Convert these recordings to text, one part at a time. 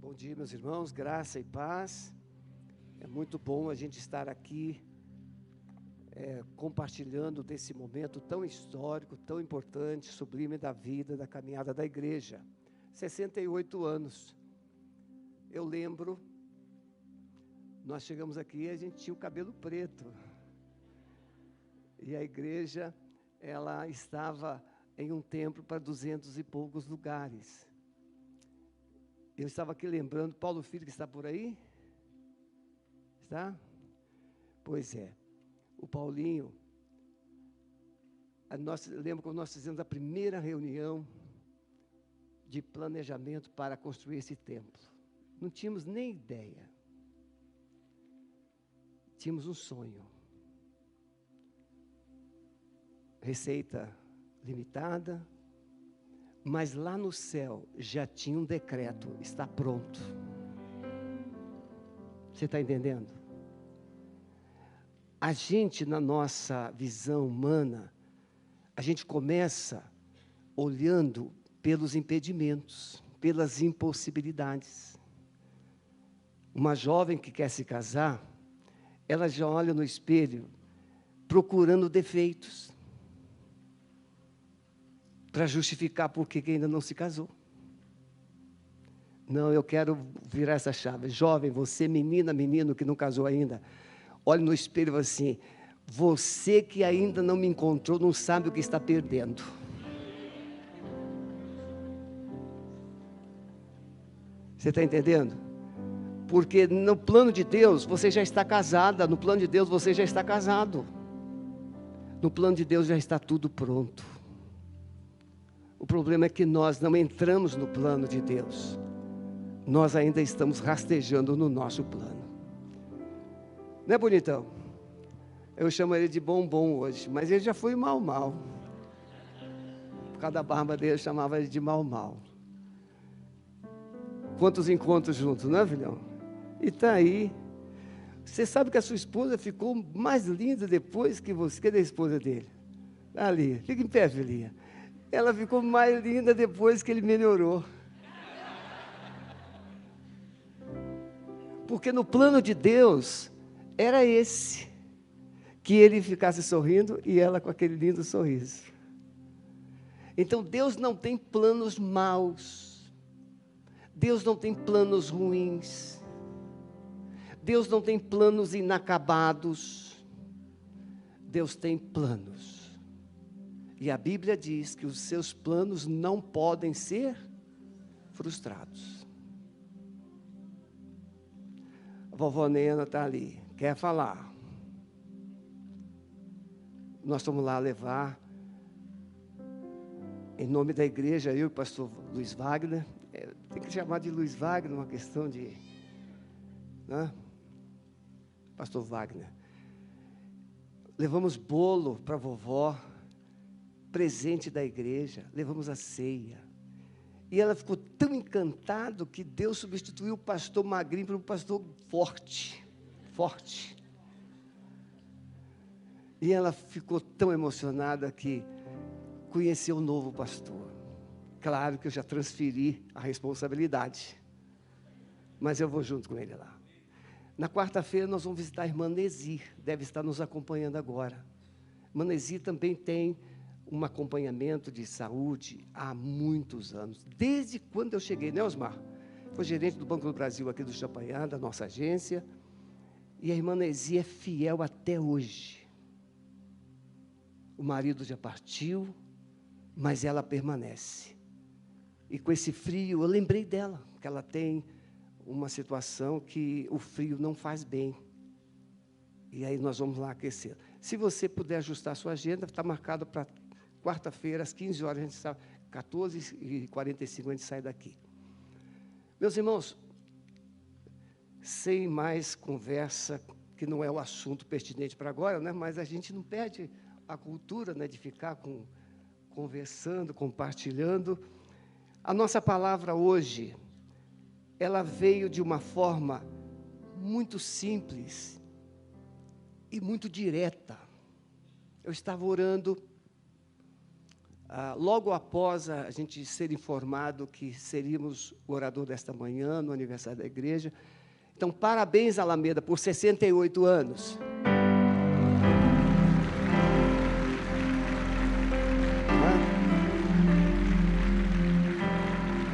Bom dia, meus irmãos, graça e paz. É muito bom a gente estar aqui compartilhando desse momento tão histórico, tão importante, sublime da vida, da caminhada da igreja. 68 anos. Eu lembro, nós chegamos aqui e a gente tinha o cabelo preto. E a igreja, ela estava em um templo para 200 e poucos lugares. Eu estava aqui lembrando, Paulo Filho que está por aí? Está? Pois é. O Paulinho, lembro quando nós fizemos a primeira reunião de planejamento para construir esse templo. Não tínhamos nem ideia. Tínhamos um sonho. Receita limitada, mas lá no céu já tinha um decreto, está pronto. Você está entendendo? A gente, na nossa visão humana, a gente começa olhando pelos impedimentos, pelas impossibilidades. Uma jovem que quer se casar, ela já olha no espelho procurando defeitos para justificar por que ainda não se casou. Não, eu quero virar essa chave. Jovem, você, menina, menino que não casou ainda, olhe no espelho e fala assim: você que ainda não me encontrou, não sabe o que está perdendo. Você está entendendo? Porque no plano de Deus, você já está casada, no plano de Deus, você já está casado. No plano de Deus já está tudo pronto. O problema é que nós não entramos no plano de Deus. Nós ainda estamos rastejando no nosso plano. Não é bonitão? Eu chamo ele de bombom hoje, mas ele já foi mal. Por causa da barba dele, eu chamava ele de mal. Quantos encontros juntos, não é, filhão? E está aí. Você sabe que a sua esposa ficou mais linda depois que você... Cadê a esposa dele? Ali, fica em pé, filhinha. Ela ficou mais linda depois que ele melhorou. Porque no plano de Deus, era esse. Que ele ficasse sorrindo e ela com aquele lindo sorriso. Então Deus não tem planos maus. Deus não tem planos ruins. Deus não tem planos inacabados. Deus tem planos. E a Bíblia diz que os seus planos não podem ser frustrados. A vovó Nena está ali, quer falar. Nós estamos lá levar, em nome da igreja, eu e o pastor Luiz Wagner, tem que chamar de Luiz Wagner, uma questão de... Né? Pastor Wagner. Levamos bolo para a vovó, presente da igreja, levamos a ceia. E ela ficou tão encantada que Deus substituiu o pastor magrinho por um pastor forte. E ela ficou tão emocionada que conheceu o novo pastor. Claro que eu já transferi a responsabilidade, mas eu vou junto com ele lá. Na quarta-feira nós vamos visitar a irmã Nesi, deve estar nos acompanhando agora. A irmã Nesi também tem um acompanhamento de saúde há muitos anos, desde quando eu cheguei, né, Osmar? Foi gerente do Banco do Brasil aqui do Champagnat, da nossa agência, e a irmã Nesi é fiel até hoje. O marido já partiu, mas ela permanece. E com esse frio, eu lembrei dela, que ela tem uma situação que o frio não faz bem. E aí nós vamos lá aquecer. Se você puder ajustar a sua agenda, está marcado para quarta-feira, às 15 horas, a gente sai, 14h45 a gente sai daqui. Meus irmãos, sem mais conversa, que não é o assunto pertinente para agora, né? Mas a gente não perde a cultura, né, de ficar conversando, compartilhando. A nossa palavra hoje, ela veio de uma forma muito simples e muito direta. Eu estava orando logo após a gente ser informado que seríamos o orador desta manhã, no aniversário da igreja. Então, parabéns, Alameda, por 68 anos.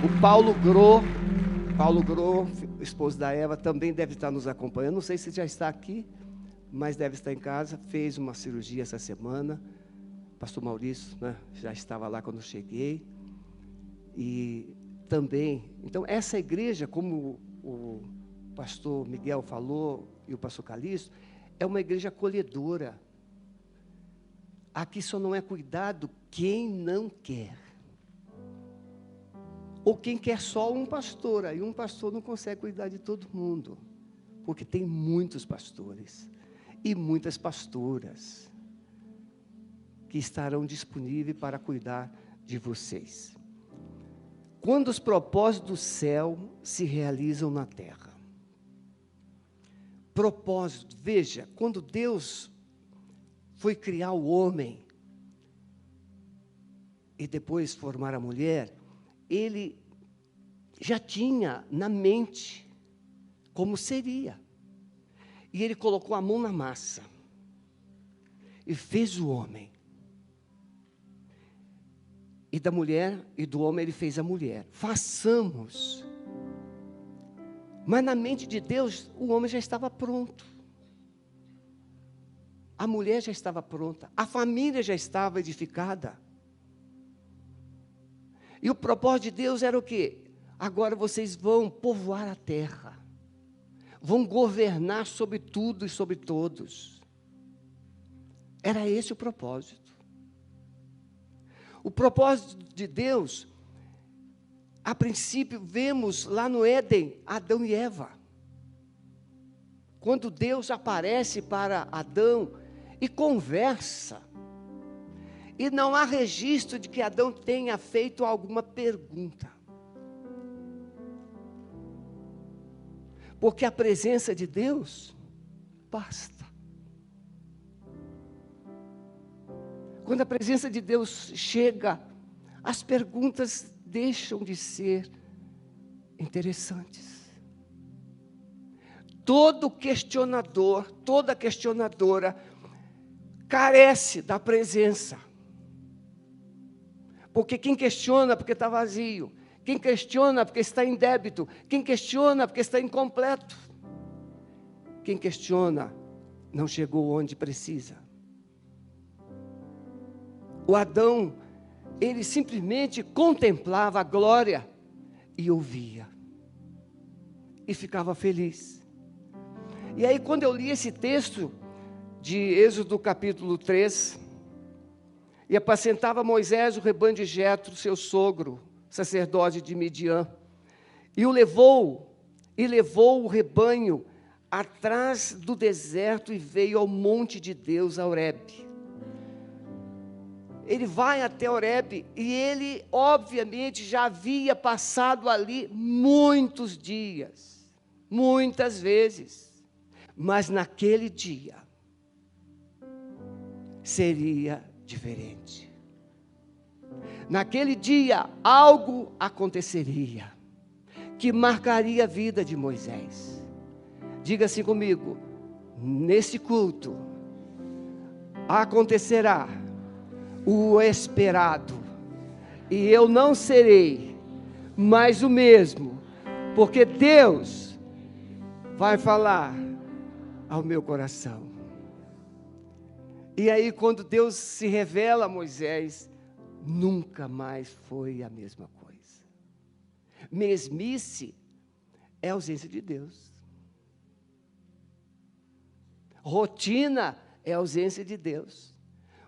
O Paulo Gro, esposo da Eva, também deve estar nos acompanhando. Não sei se já está aqui, mas deve estar em casa. Fez uma cirurgia essa semana. Pastor Maurício, né, já estava lá quando eu cheguei. E também, então, essa igreja, como o pastor Miguel falou e o pastor Calixto, é uma igreja acolhedora. Aqui só não é cuidado quem não quer. Ou quem quer só um pastor, aí um pastor não consegue cuidar de todo mundo, porque tem muitos pastores e muitas pastoras que estarão disponíveis para cuidar de vocês. Quando os propósitos do céu se realizam na terra. Propósito, veja, quando Deus foi criar o homem e depois formar a mulher, Ele já tinha na mente como seria. E Ele colocou a mão na massa e fez o homem. E da mulher e do homem Ele fez a mulher. Façamos. Mas na mente de Deus, o homem já estava pronto. A mulher já estava pronta. A família já estava edificada. E o propósito de Deus era o quê? Agora vocês vão povoar a terra. Vão governar sobre tudo e sobre todos. Era esse o propósito. O propósito de Deus, a princípio, vemos lá no Éden, Adão e Eva. Quando Deus aparece para Adão e conversa, e não há registro de que Adão tenha feito alguma pergunta. Porque a presença de Deus basta. Quando a presença de Deus chega, as perguntas deixam de ser interessantes. Todo questionador, toda questionadora, carece da presença. Porque quem questiona porque está vazio, quem questiona porque está em débito, quem questiona porque está incompleto, quem questiona não chegou onde precisa. O Adão, ele simplesmente contemplava a glória e ouvia, e ficava feliz. E aí, quando eu li esse texto de Êxodo capítulo 3, e apacentava Moisés o rebanho de Jetro, seu sogro, sacerdote de Midian, e levou o rebanho atrás do deserto e veio ao monte de Deus, a Horebe. Ele vai até Horebe e ele, obviamente, já havia passado ali muitos dias, muitas vezes, mas naquele dia seria diferente. Naquele dia, algo aconteceria que marcaria a vida de Moisés. Diga assim comigo: nesse culto acontecerá o esperado, e eu não serei mais o mesmo, porque Deus vai falar ao meu coração. E aí, quando Deus se revela a Moisés, nunca mais foi a mesma coisa. Mesmice é ausência de Deus. Rotina é ausência de Deus.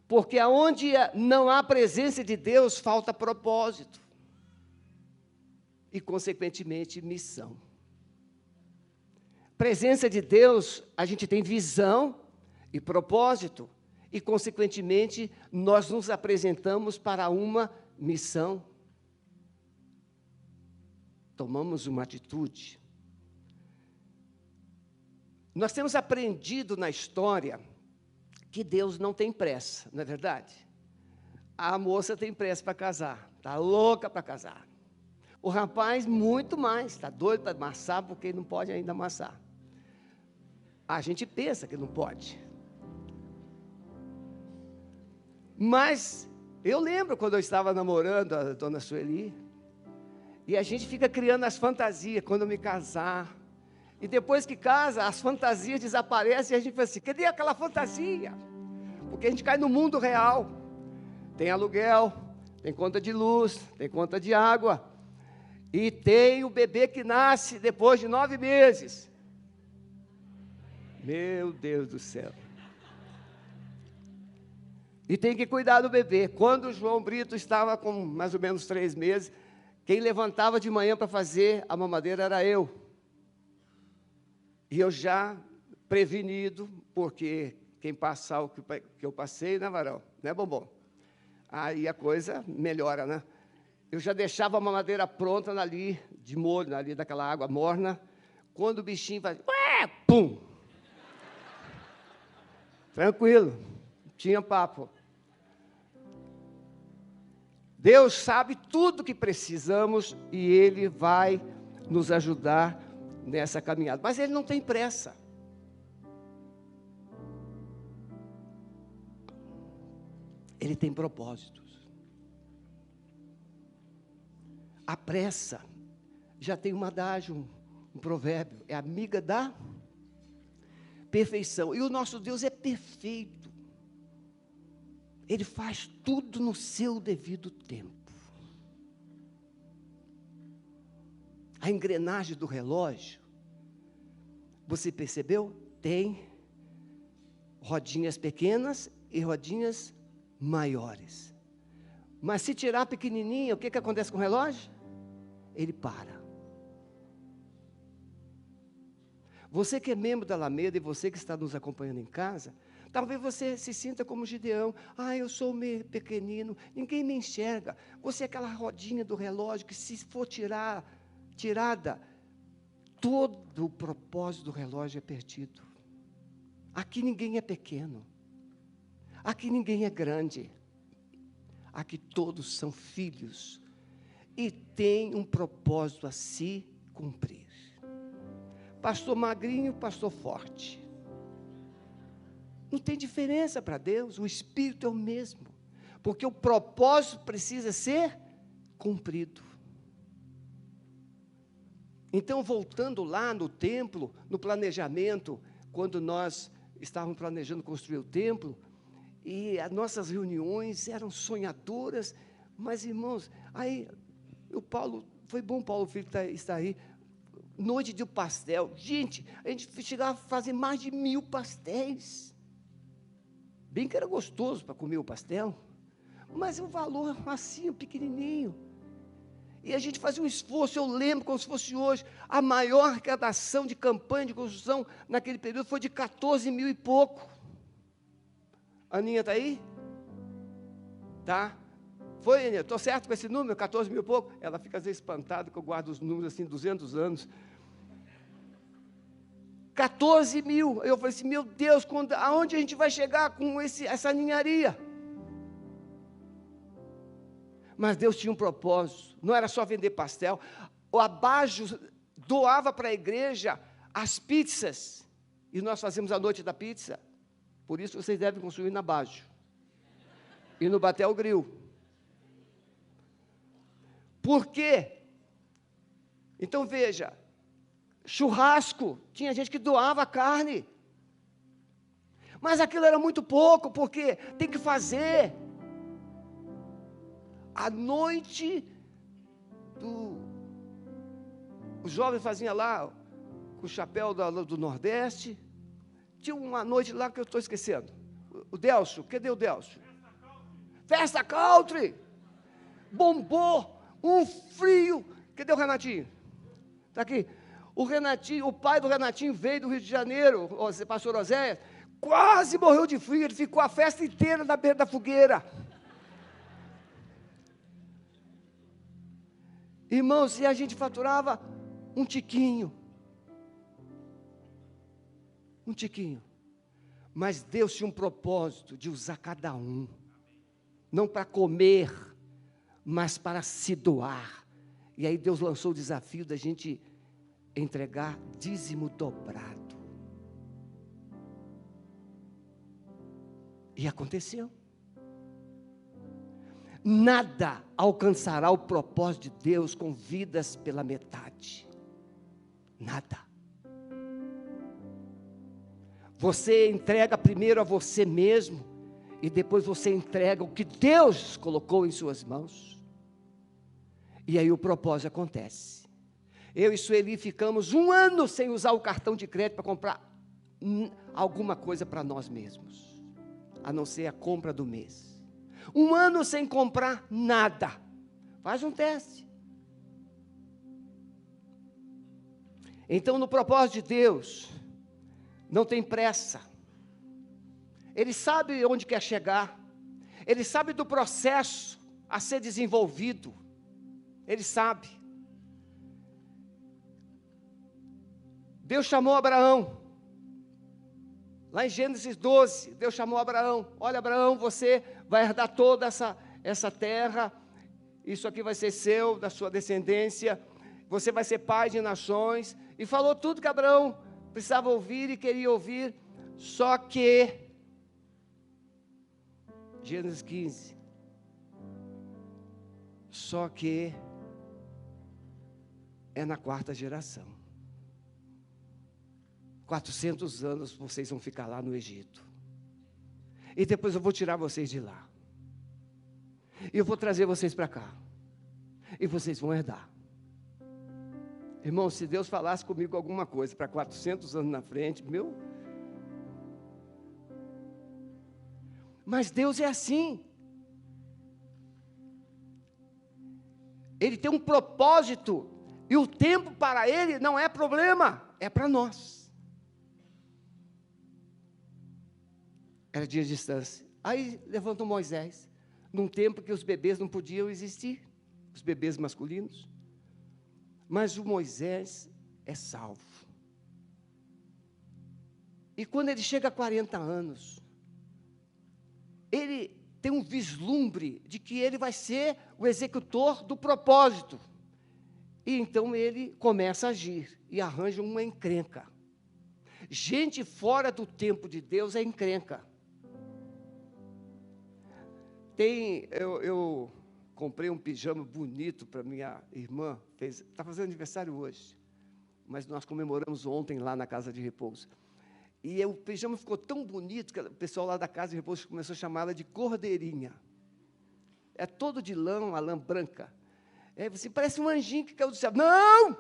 Porque aonde não há presença de Deus, falta propósito. E, consequentemente, missão. Presença de Deus, a gente tem visão e propósito. E, consequentemente, nós nos apresentamos para uma missão. Tomamos uma atitude. Nós temos aprendido na história que Deus não tem pressa, não é verdade? A moça tem pressa para casar, está louca para casar. O rapaz, muito mais, está doido para amassar, porque não pode ainda amassar. A gente pensa que não pode. Mas eu lembro quando eu estava namorando a dona Sueli, e a gente fica criando as fantasias, quando eu me casar. E depois que casa, as fantasias desaparecem, e a gente fala assim, cadê aquela fantasia? Porque a gente cai no mundo real. Tem aluguel, tem conta de luz, tem conta de água, e tem o bebê que nasce depois de 9 meses. Meu Deus do céu. E tem que cuidar do bebê. Quando o João Brito estava com mais ou menos 3 meses, quem levantava de manhã para fazer a mamadeira era eu. E eu já prevenido, porque quem passar o que eu passei, né, varão? Né, bombom? Aí a coisa melhora, né? Eu já deixava a mamadeira pronta ali, de molho, ali daquela água morna. Quando o bichinho faz, pum! Tranquilo, tinha papo. Deus sabe tudo que precisamos e Ele vai nos ajudar nessa caminhada. Mas Ele não tem pressa. Ele tem propósitos. A pressa, já tem um adágio, um provérbio, é amiga da perfeição. E o nosso Deus é perfeito. Ele faz tudo no seu devido tempo. A engrenagem do relógio, você percebeu? Tem rodinhas pequenas e rodinhas maiores. Mas se tirar pequenininha, o que acontece com o relógio? Ele para. Você que é membro da Alameda e você que está nos acompanhando em casa, talvez você se sinta como Gideão. Eu sou meio pequenino, ninguém me enxerga. Você é aquela rodinha do relógio que, se for tirada, todo o propósito do relógio é perdido. Aqui ninguém é pequeno. Aqui ninguém é grande. Aqui todos são filhos e têm um propósito a se cumprir. Pastor magrinho, pastor forte. Não tem diferença para Deus, o Espírito é o mesmo. Porque o propósito precisa ser cumprido. Então, voltando lá no templo, no planejamento, quando nós estávamos planejando construir o templo, e as nossas reuniões eram sonhadoras, mas, irmãos, aí o Paulo, foi bom Paulo Filho estar aí, noite de pastel, gente, a gente chegava a fazer mais de 1000 pastéis, bem que era gostoso para comer o pastel, mas o valor assim, pequenininho, e a gente fazia um esforço. Eu lembro como se fosse hoje, a maior arrecadação de campanha de construção naquele período foi de 14 mil e pouco. Aninha está aí? Tá? Foi, Aninha? Estou certo com esse número, 14 mil e pouco? Ela fica às vezes espantada que eu guardo os números assim, 200 anos. 14 mil. Eu falei assim, meu Deus, aonde a gente vai chegar com essa ninharia? Mas Deus tinha um propósito, não era só vender pastel. O Abajo doava para a igreja as pizzas, e nós fazemos a noite da pizza. Por isso vocês devem construir na Abajo e no Batel Grill. Por quê? Então veja, churrasco, tinha gente que doava carne, mas aquilo era muito pouco, porque tem que fazer. À noite, os jovens faziam lá, com o chapéu do Nordeste. Tinha uma noite lá que eu estou esquecendo. O Delcio, cadê o Delcio? Festa Country. Bombou, um frio. Cadê o Renatinho? Está aqui. O Renatinho, o pai do Renatinho veio do Rio de Janeiro, o pastor Oséias, quase morreu de frio, ele ficou a festa inteira na beira da fogueira. Irmãos, e a gente faturava um tiquinho. Mas Deus tinha um propósito de usar cada um. não para comer, mas para se doar. E aí Deus lançou o desafio da gente entregar dízimo dobrado. E aconteceu. Nada alcançará o propósito de Deus com vidas pela metade. Nada. Você entrega primeiro a você mesmo, e depois você entrega o que Deus colocou em suas mãos. E aí o propósito acontece. Eu e Sueli ficamos 1 ano sem usar o cartão de crédito para comprar alguma coisa para nós mesmos, a não ser a compra do mês. 1 ano sem comprar nada. Faz um teste. Então, no propósito de Deus, não tem pressa. Ele sabe onde quer chegar. Ele sabe do processo a ser desenvolvido. Ele sabe. Deus chamou Abraão. Lá em Gênesis 12, Deus chamou Abraão. Olha, Abraão, você vai herdar toda essa terra. Isso aqui vai ser seu, da sua descendência. Você vai ser pai de nações. E falou tudo que Abraão precisava ouvir e queria ouvir. Só que, Gênesis 15. Só que é na 4ª geração. 400 anos vocês vão ficar lá no Egito. E depois eu vou tirar vocês de lá. E eu vou trazer vocês para cá. E vocês vão herdar. Irmão, se Deus falasse comigo alguma coisa para 400 anos na frente, meu... Mas Deus é assim. Ele tem um propósito. E o tempo para Ele não é problema, é para nós. Era dia de distância. Aí levantou Moisés, num tempo que os bebês não podiam existir, os bebês masculinos. Mas o Moisés é salvo. E quando ele chega a 40 anos, ele tem um vislumbre de que ele vai ser o executor do propósito. E então ele começa a agir e arranja uma encrenca. Gente fora do tempo de Deus é encrenca. Eu comprei um pijama bonito para minha irmã, está fazendo aniversário hoje, mas nós comemoramos ontem lá na Casa de Repouso. E o pijama ficou tão bonito que o pessoal lá da Casa de Repouso começou a chamá-la de Cordeirinha. É todo de lã, a lã branca. Você parece um anjinho que caiu do céu. Não!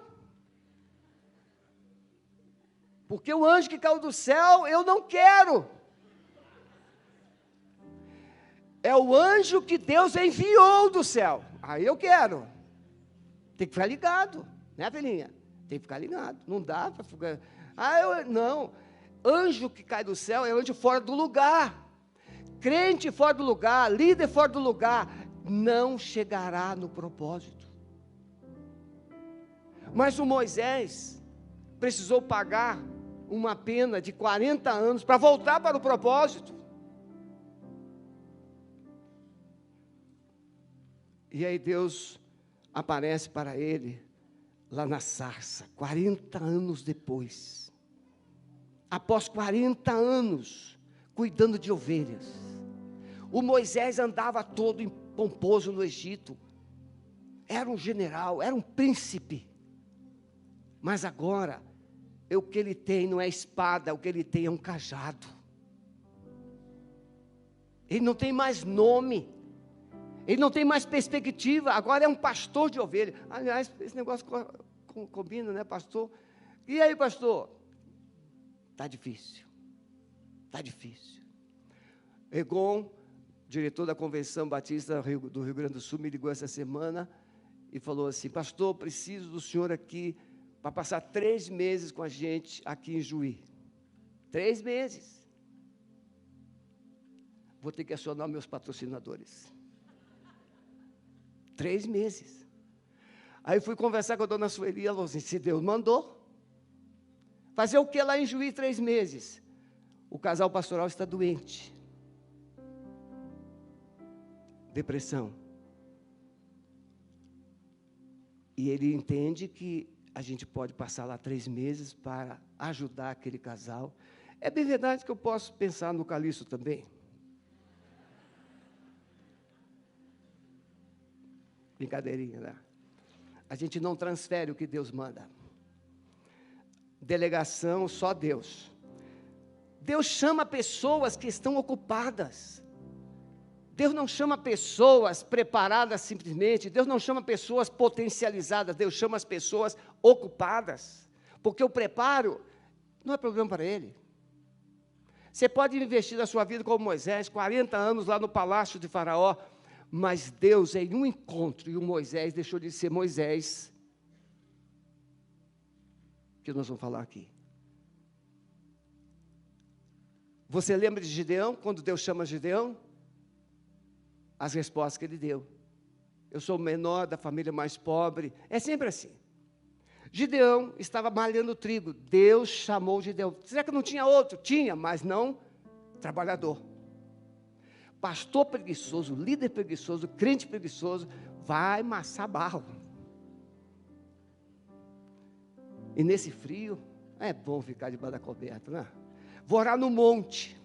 Porque o anjo que caiu do céu, eu não quero. É o anjo que Deus enviou do céu. Aí eu quero. Tem que ficar ligado, né, filhinha? Tem que ficar ligado. Não dá para ficar... não. Anjo que cai do céu é anjo fora do lugar. Crente fora do lugar, líder fora do lugar, não chegará no propósito. Mas o Moisés precisou pagar uma pena de 40 anos para voltar para o propósito. E aí Deus aparece para ele lá na sarça, 40 anos depois. Após 40 anos, cuidando de ovelhas. O Moisés andava todo pomposo no Egito. Era um general, era um príncipe. Mas agora, o que ele tem não é espada, o que ele tem é um cajado. Ele não tem mais nome. Ele não tem mais perspectiva, agora é um pastor de ovelha. Aliás, esse negócio combina, né, pastor? E aí, pastor? Está difícil. Está difícil. Egon, diretor da Convenção Batista do Rio Grande do Sul, me ligou essa semana e falou assim: pastor, preciso do senhor aqui para passar 3 meses com a gente aqui em Juí. 3 meses. Vou ter que acionar meus patrocinadores. 3 meses. Aí fui conversar com a dona Sueli, ela falou assim: se Deus mandou. Fazer o que lá em Juí 3 meses? O casal pastoral está doente. depressão. E ele entende que a gente pode passar lá 3 meses para ajudar aquele casal. É bem verdade que eu posso pensar no Calixto também. Brincadeirinha, né? A gente não transfere o que Deus manda. Delegação, só Deus. Deus chama pessoas que estão ocupadas. Deus não chama pessoas preparadas simplesmente. Deus não chama pessoas potencializadas. Deus chama as pessoas ocupadas. Porque o preparo não é problema para Ele. Você pode investir na sua vida como Moisés, 40 anos lá no palácio de Faraó, mas Deus, em um encontro, e o Moisés deixou de ser Moisés, que nós vamos falar aqui. Você lembra de Gideão, quando Deus chama Gideão? As respostas que ele deu. Eu sou o menor da família mais pobre. É sempre assim. Gideão estava malhando trigo. Deus chamou Gideão. Será que não tinha outro? Tinha, mas não trabalhador. Pastor preguiçoso, líder preguiçoso, crente preguiçoso, vai amassar barro. E nesse frio, é bom ficar debaixo da coberta, né? Vou orar no monte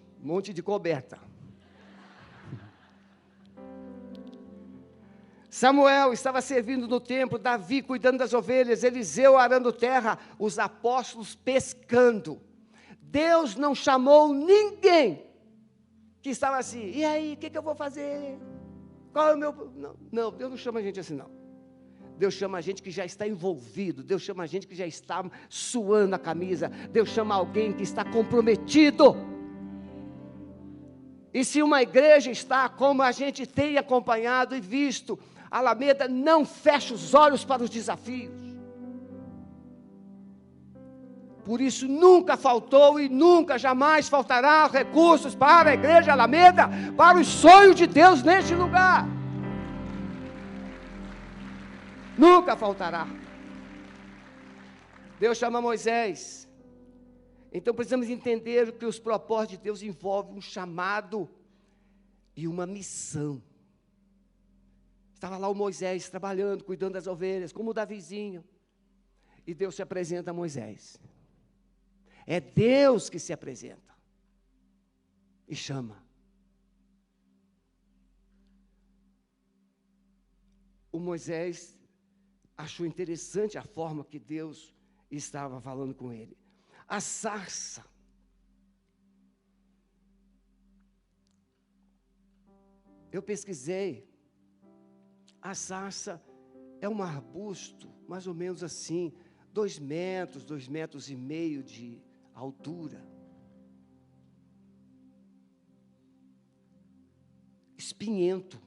de coberta. Samuel estava servindo no templo, Davi cuidando das ovelhas, Eliseu arando terra, os apóstolos pescando. Deus não chamou ninguém que estava assim, e aí, o que eu vou fazer? Qual é o meu... Não, Deus não chama a gente assim, não. Deus chama a gente que já está envolvido, Deus chama a gente que já está suando a camisa, Deus chama alguém que está comprometido. E se uma igreja está, como a gente tem acompanhado e visto, Alameda não fecha os olhos para os desafios. Por isso nunca faltou e nunca jamais faltará recursos para a igreja Alameda, para os sonhos de Deus neste lugar. Nunca faltará. Deus chama Moisés. Então precisamos entender que os propósitos de Deus envolvem um chamado e uma missão. Estava lá o Moisés trabalhando, cuidando das ovelhas, como o Davizinho. E Deus se apresenta a Moisés. É Deus que se apresenta e chama. O Moisés achou interessante a forma que Deus estava falando com ele. A sarça. Eu pesquisei. A sarça é um arbusto, mais ou menos assim, 2 metros, 2,5 metros de altura. Espinhento.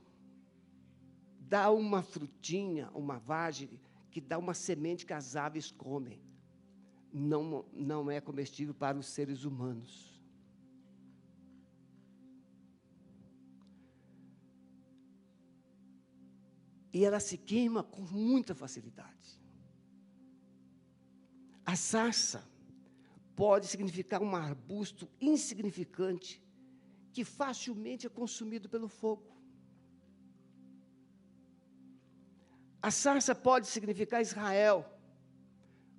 Dá uma frutinha, uma vagem, que dá uma semente que as aves comem. Não é comestível para os seres humanos. E ela se queima com muita facilidade. A sarça pode significar um arbusto insignificante que facilmente é consumido pelo fogo. A sarça pode significar Israel,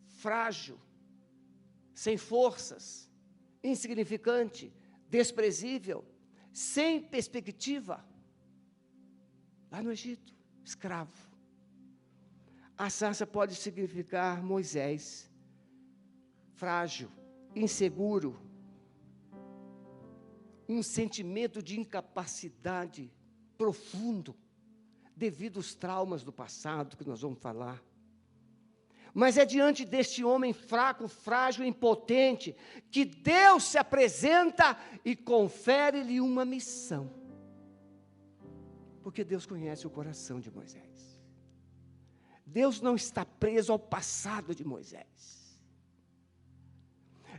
frágil, sem forças, insignificante, desprezível, sem perspectiva. Lá no Egito, escravo. A sarça pode significar Moisés, frágil, inseguro, um sentimento de incapacidade profundo, devido aos traumas do passado, que nós vamos falar. Mas é diante deste homem fraco, frágil, impotente, que Deus se apresenta e confere-lhe uma missão. Porque Deus conhece o coração de Moisés. Deus não está preso ao passado de Moisés.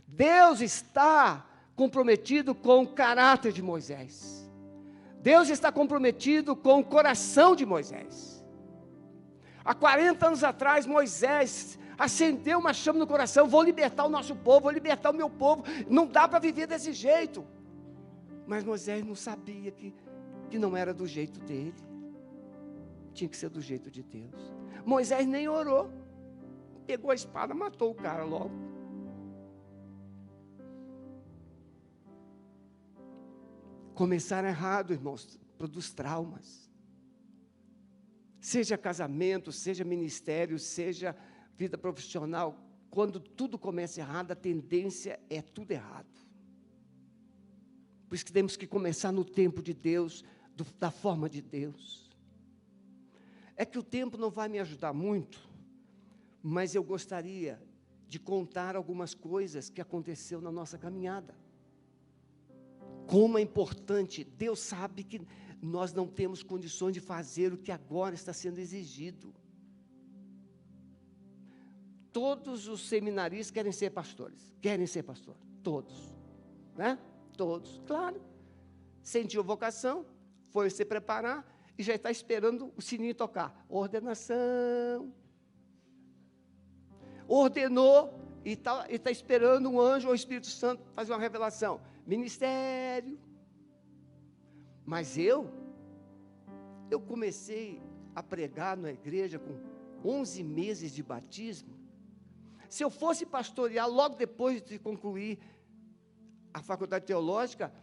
Deus está comprometido com o caráter de Moisés. Deus está comprometido com o coração de Moisés. Há 40 anos atrás, Moisés acendeu uma chama no coração: vou libertar o nosso povo, vou libertar o meu povo, não dá para viver desse jeito. Mas Moisés não sabia que não era do jeito dele. tinha que ser do jeito de Deus. Moisés nem orou. Pegou a espada, matou o cara logo. Começar errado, irmãos, produz traumas. Seja casamento, seja ministério, seja vida profissional, quando tudo começa errado, a tendência é tudo errado. Por isso que temos que começar no tempo de Deus, da forma de Deus. É que o tempo não vai me ajudar muito, mas eu gostaria de contar algumas coisas que aconteceu na nossa caminhada. Como é importante, Deus sabe que nós não temos condições de fazer o que agora está sendo exigido. Todos os seminaristas querem ser pastores, todos, né? Todos, claro. Sentiu vocação, foi se preparar e já está esperando o sininho tocar. Ordenação. Ordenou e está esperando um anjo ou o Espírito Santo fazer uma revelação. Ministério. Mas eu comecei a pregar na igreja com 11 meses de batismo. Se eu fosse pastorear logo depois de concluir a faculdade teológica,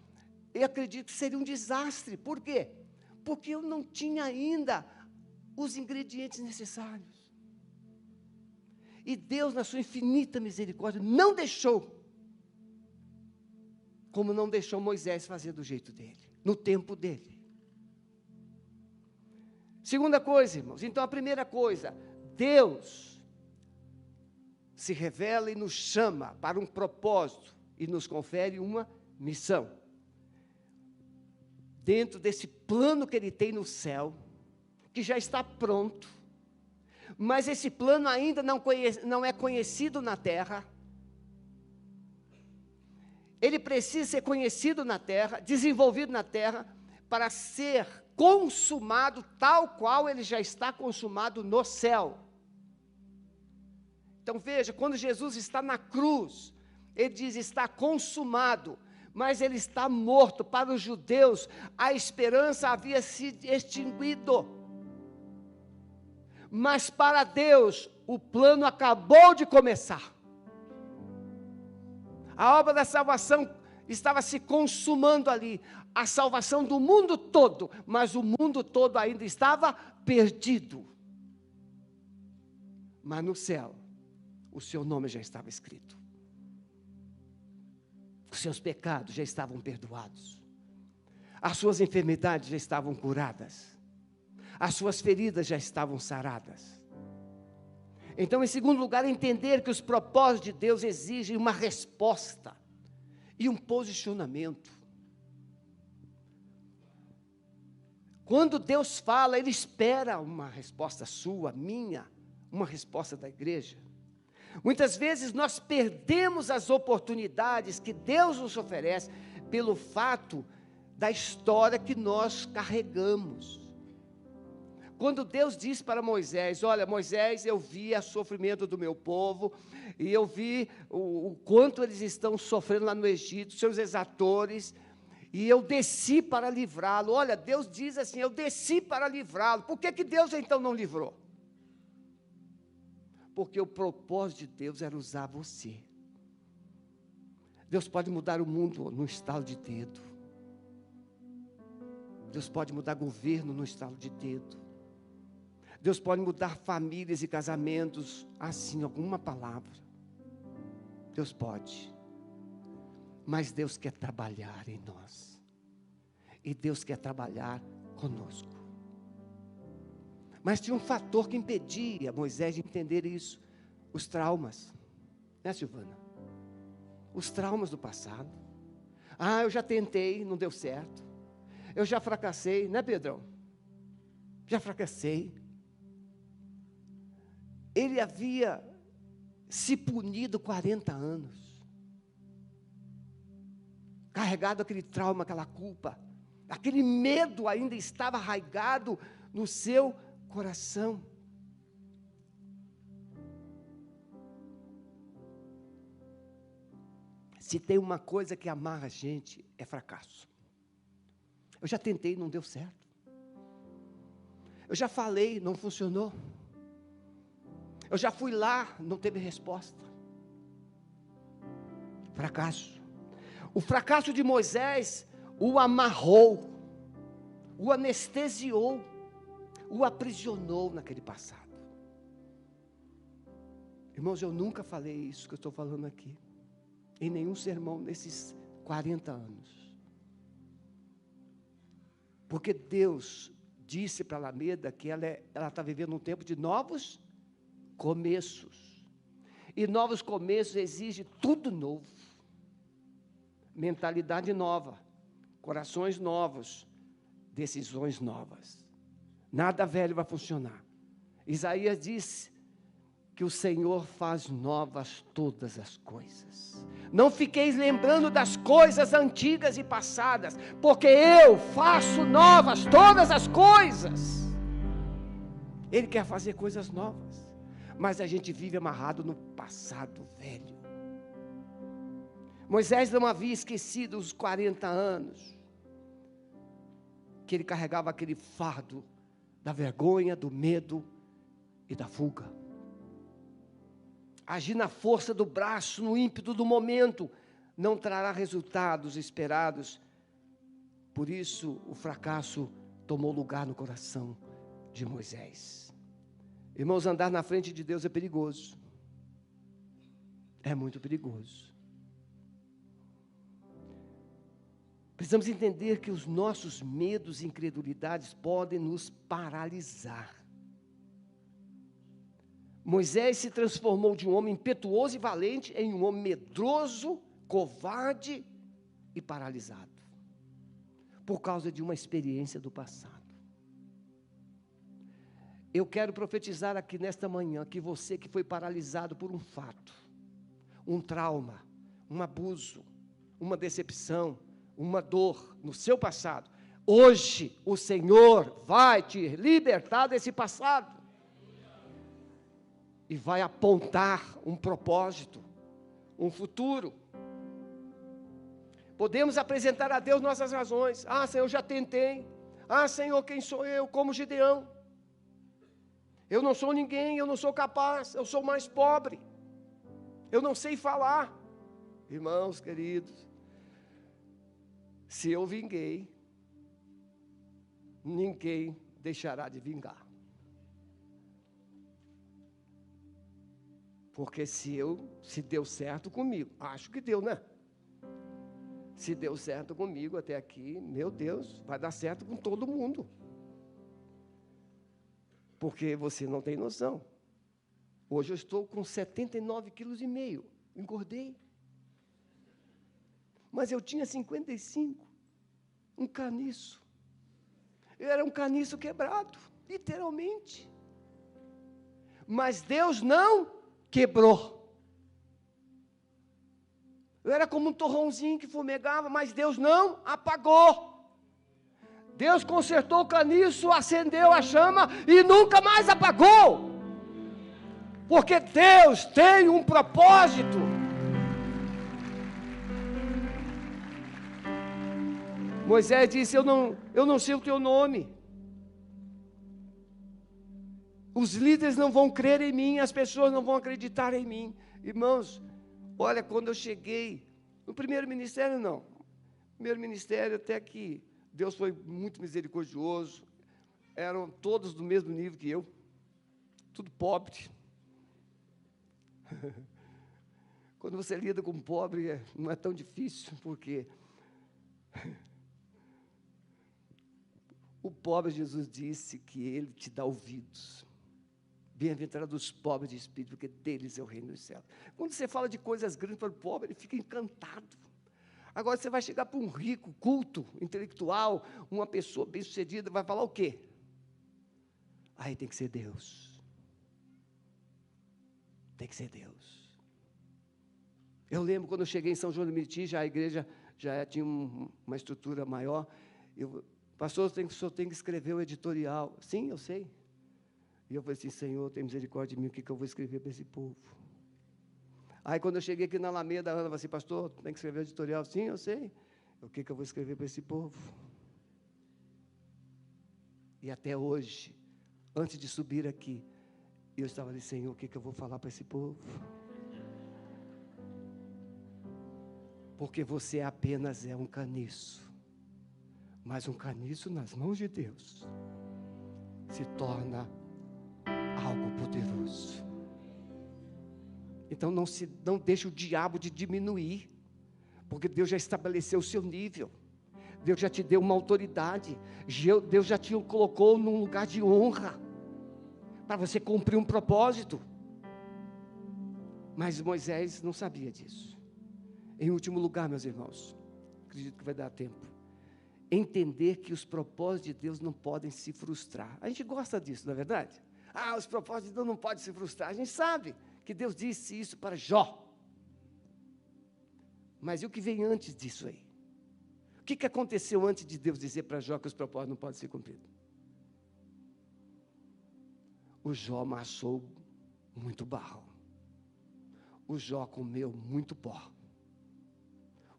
eu acredito que seria um desastre. Por quê? Porque eu não tinha ainda os ingredientes necessários. E Deus, na sua infinita misericórdia, não deixou, como não deixou Moisés fazer do jeito dele, no tempo dele. Segunda coisa, irmãos, então a primeira coisa, Deus se revela e nos chama para um propósito e nos confere uma missão. Dentro desse plano que Ele tem no céu, que já está pronto, mas esse plano ainda não é conhecido na terra. Ele precisa ser conhecido na terra, desenvolvido na terra, para ser consumado tal qual ele já está consumado no céu. Então veja, quando Jesus está na cruz, ele diz, está consumado, mas ele está morto. Para os judeus, a esperança havia se extinguido. Mas para Deus, o plano acabou de começar. A obra da salvação estava se consumando ali. A salvação do mundo todo, mas o mundo todo ainda estava perdido. Mas no céu, o seu nome já estava escrito. Os seus pecados já estavam perdoados. As suas enfermidades já estavam curadas. As suas feridas já estavam saradas. Então, em segundo lugar, entender que os propósitos de Deus exigem uma resposta e um posicionamento. Quando Deus fala, Ele espera uma resposta sua, minha, uma resposta da igreja. Muitas vezes nós perdemos as oportunidades que Deus nos oferece pelo fato da história que nós carregamos. Quando Deus disse para Moisés, olha Moisés, eu vi o sofrimento do meu povo, e eu vi o quanto eles estão sofrendo lá no Egito, seus exatores, e eu desci para livrá-lo. Olha, Deus diz assim, eu desci para livrá-lo. Por que Deus então não livrou? Porque o propósito de Deus era usar você. Deus pode mudar o mundo num estalo de dedo. Deus pode mudar governo num estalo de dedo. Deus pode mudar famílias e casamentos, assim, alguma palavra. Deus pode. Mas Deus quer trabalhar em nós. E Deus quer trabalhar conosco. Mas tinha um fator que impedia Moisés de entender isso. Os traumas. Né, Silvana? Os traumas do passado. Ah, eu já tentei, não deu certo. Eu já fracassei, né, Pedrão? Já fracassei. Ele havia se punido 40 anos. Carregado aquele trauma, aquela culpa. Aquele medo ainda estava arraigado no seu coração. Se tem uma coisa que amarra a gente, é fracasso. Eu já tentei, não deu certo. Eu já falei, não funcionou. Eu já fui lá, não teve resposta. Fracasso. O fracasso de Moisés o amarrou, o anestesiou, o aprisionou naquele passado. Irmãos, eu nunca falei isso que eu estou falando aqui, em nenhum sermão nesses 40 anos. Porque Deus disse para a Alameda que ela está vivendo um tempo de novos começos. E novos começos exigem tudo novo. Mentalidade nova, corações novos, decisões novas. Nada velho vai funcionar. Isaías disse que o Senhor faz novas todas as coisas. Não fiqueis lembrando das coisas antigas e passadas, porque eu faço novas todas as coisas. Ele quer fazer coisas novas, mas a gente vive amarrado no passado velho. Moisés não havia esquecido os 40 anos, que ele carregava aquele fardo da vergonha, do medo e da fuga. Agir na força do braço, no ímpeto do momento, não trará resultados esperados. Por isso, o fracasso tomou lugar no coração de Moisés. Irmãos, andar na frente de Deus é perigoso. É muito perigoso. Precisamos entender que os nossos medos e incredulidades podem nos paralisar. Moisés se transformou de um homem impetuoso e valente em um homem medroso, covarde e paralisado, por causa de uma experiência do passado. Eu quero profetizar aqui nesta manhã que você que foi paralisado por um fato, um trauma, um abuso, uma decepção, uma dor no seu passado, hoje o Senhor vai te libertar desse passado. E vai apontar um propósito, um futuro. Podemos apresentar a Deus nossas razões. Ah, Senhor, já tentei. Ah, Senhor, quem sou eu? Como Gideão. Eu não sou ninguém, eu não sou capaz, eu sou mais pobre. Eu não sei falar. Irmãos queridos, se eu vinguei, ninguém deixará de vingar. Porque se deu certo comigo, acho que deu, né? Se deu certo comigo até aqui, meu Deus, vai dar certo com todo mundo. Porque você não tem noção. Hoje eu estou com 79,5 quilos, engordei. Mas eu tinha 55, um caniço. Eu era um caniço quebrado, literalmente. Mas Deus não quebrou. Eu era como um torrãozinho que fumegava, mas Deus não apagou. Deus consertou o caniço, acendeu a chama e nunca mais apagou. Porque Deus tem um propósito. Moisés disse: eu não sei o teu nome. Os líderes não vão crer em mim, as pessoas não vão acreditar em mim. Irmãos, olha, quando eu cheguei, no primeiro ministério não. No primeiro ministério até que Deus foi muito misericordioso. Eram todos do mesmo nível que eu. Tudo pobre. Quando você lida com pobre, não é tão difícil, porque o pobre, Jesus disse que Ele te dá ouvidos. Bem-aventurados os pobres de espírito, porque deles é o reino dos céus. Quando você fala de coisas grandes para o pobre, ele fica encantado. Agora você vai chegar para um rico, culto, intelectual, uma pessoa bem-sucedida, vai falar o quê? Aí tem que ser Deus. Tem que ser Deus. Eu lembro quando eu cheguei em São João do Meriti, já a igreja já tinha uma estrutura maior. Pastor, o senhor tem que escrever o editorial. Sim, eu sei. E eu falei assim: Senhor, tem misericórdia de mim, o que eu vou escrever para esse povo? Aí quando eu cheguei aqui na Alameda, a Ana falou assim: pastor, tem que escrever o editorial. Sim, eu sei. O que eu vou escrever para esse povo? E até hoje, antes de subir aqui, eu estava ali, Senhor, o que eu vou falar para esse povo? Porque você apenas é um caniço, mas um caniço nas mãos de Deus se torna algo poderoso. Então não deixe o diabo de diminuir, porque Deus já estabeleceu o seu nível, Deus já te deu uma autoridade, Deus já te colocou num lugar de honra, para você cumprir um propósito. Mas Moisés não sabia disso. Em último lugar, meus irmãos, acredito que vai dar tempo, entender que os propósitos de Deus não podem se frustrar. A gente gosta disso, não é verdade? Os propósitos de Deus não podem se frustrar. A gente sabe que Deus disse isso para Jó. Mas e o que vem antes disso aí? O que aconteceu antes de Deus dizer para Jó que os propósitos não podem ser cumpridos? O Jó amassou muito barro. O Jó comeu muito pó.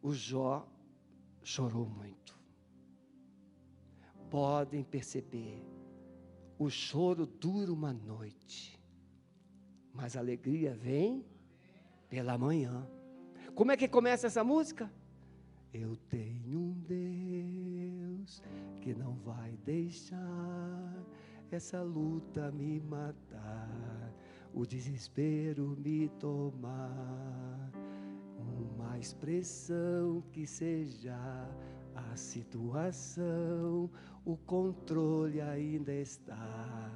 O Jó chorou muito. Podem perceber, o choro dura uma noite, mas a alegria vem pela manhã. Como é que começa essa música? Eu tenho um Deus que não vai deixar essa luta me matar, o desespero me tomar. Uma expressão que seja a situação, o controle ainda está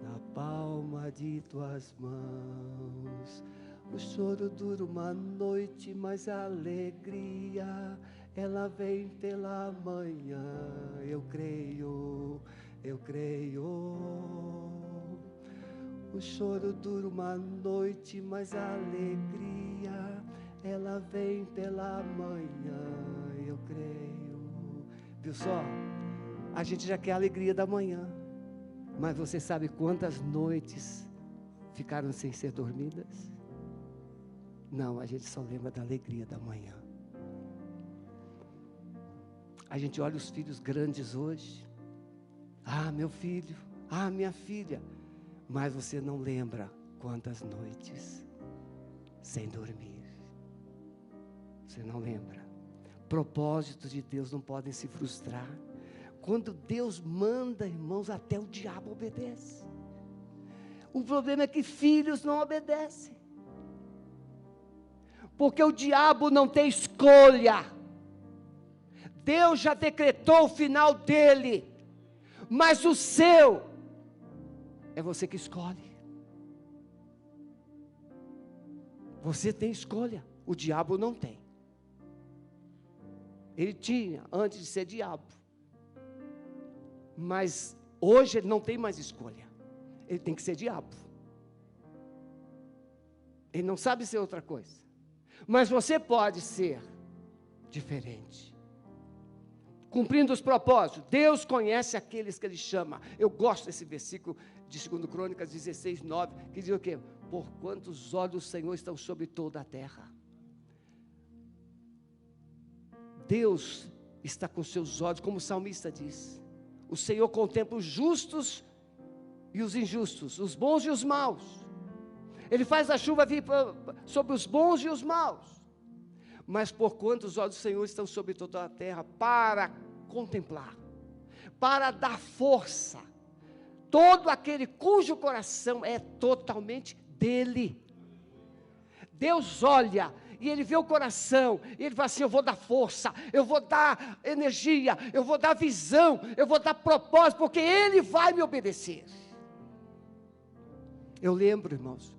na palma de tuas mãos. O choro dura uma noite, mas a alegria, ela vem pela manhã. Eu creio, eu creio. O choro dura uma noite, mas a alegria, ela vem pela manhã. Eu creio. Viu só? A gente já quer a alegria da manhã, mas você sabe quantas noites ficaram sem ser dormidas? Não, a gente só lembra da alegria da manhã. A gente olha os filhos grandes hoje. Meu filho, minha filha. Mas você não lembra quantas noites sem dormir. Você não lembra. Propósitos de Deus não podem se frustrar. Quando Deus manda, irmãos, até o diabo obedece. O problema é que filhos não obedecem. Porque o diabo não tem escolha. Deus já decretou o final dele. Mas o seu é você que escolhe. Você tem escolha. O diabo não tem. Ele tinha antes de ser diabo. Mas hoje ele não tem mais escolha. Ele tem que ser diabo. Ele não sabe ser outra coisa. Mas você pode ser diferente. Cumprindo os propósitos. Deus conhece aqueles que Ele chama. Eu gosto desse versículo de 2 Crônicas 16, 9, que diz o quê? Por quantos olhos do Senhor estão sobre toda a terra. Deus está com seus olhos, como o salmista diz. O Senhor contempla os justos e os injustos, os bons e os maus. Ele faz a chuva vir sobre os bons e os maus. Mas por quanto os olhos do Senhor estão sobre toda a terra, para contemplar, para dar força, todo aquele cujo coração é totalmente dele. Deus olha, e Ele vê o coração, e Ele fala assim, eu vou dar força, eu vou dar energia, eu vou dar visão, eu vou dar propósito, porque Ele vai me obedecer. Eu lembro, irmãos,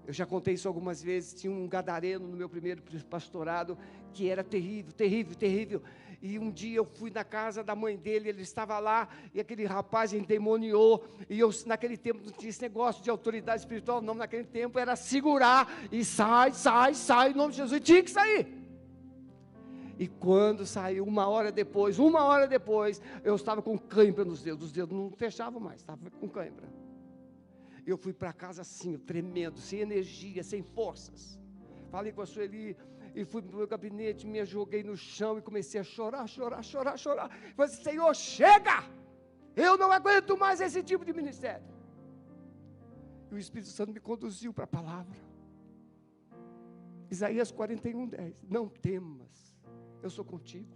eu já contei isso algumas vezes, tinha um gadareno no meu primeiro pastorado, que era terrível, terrível, terrível, e um dia eu fui na casa da mãe dele, ele estava lá, e aquele rapaz endemoniou, e eu naquele tempo não tinha esse negócio de autoridade espiritual, não, naquele tempo era segurar, e sai, em nome de Jesus, e tinha que sair. E quando saiu, uma hora depois, eu estava com cãibra nos dedos, os dedos não fechavam mais, estava com cãibra. Eu fui para casa assim, tremendo, sem energia, sem forças. Falei com a Sueli e fui para o meu gabinete, me joguei no chão e comecei a chorar. Falei assim, Senhor, chega! Eu não aguento mais esse tipo de ministério. E o Espírito Santo me conduziu para a palavra. Isaías 41:10. Não temas, eu sou contigo.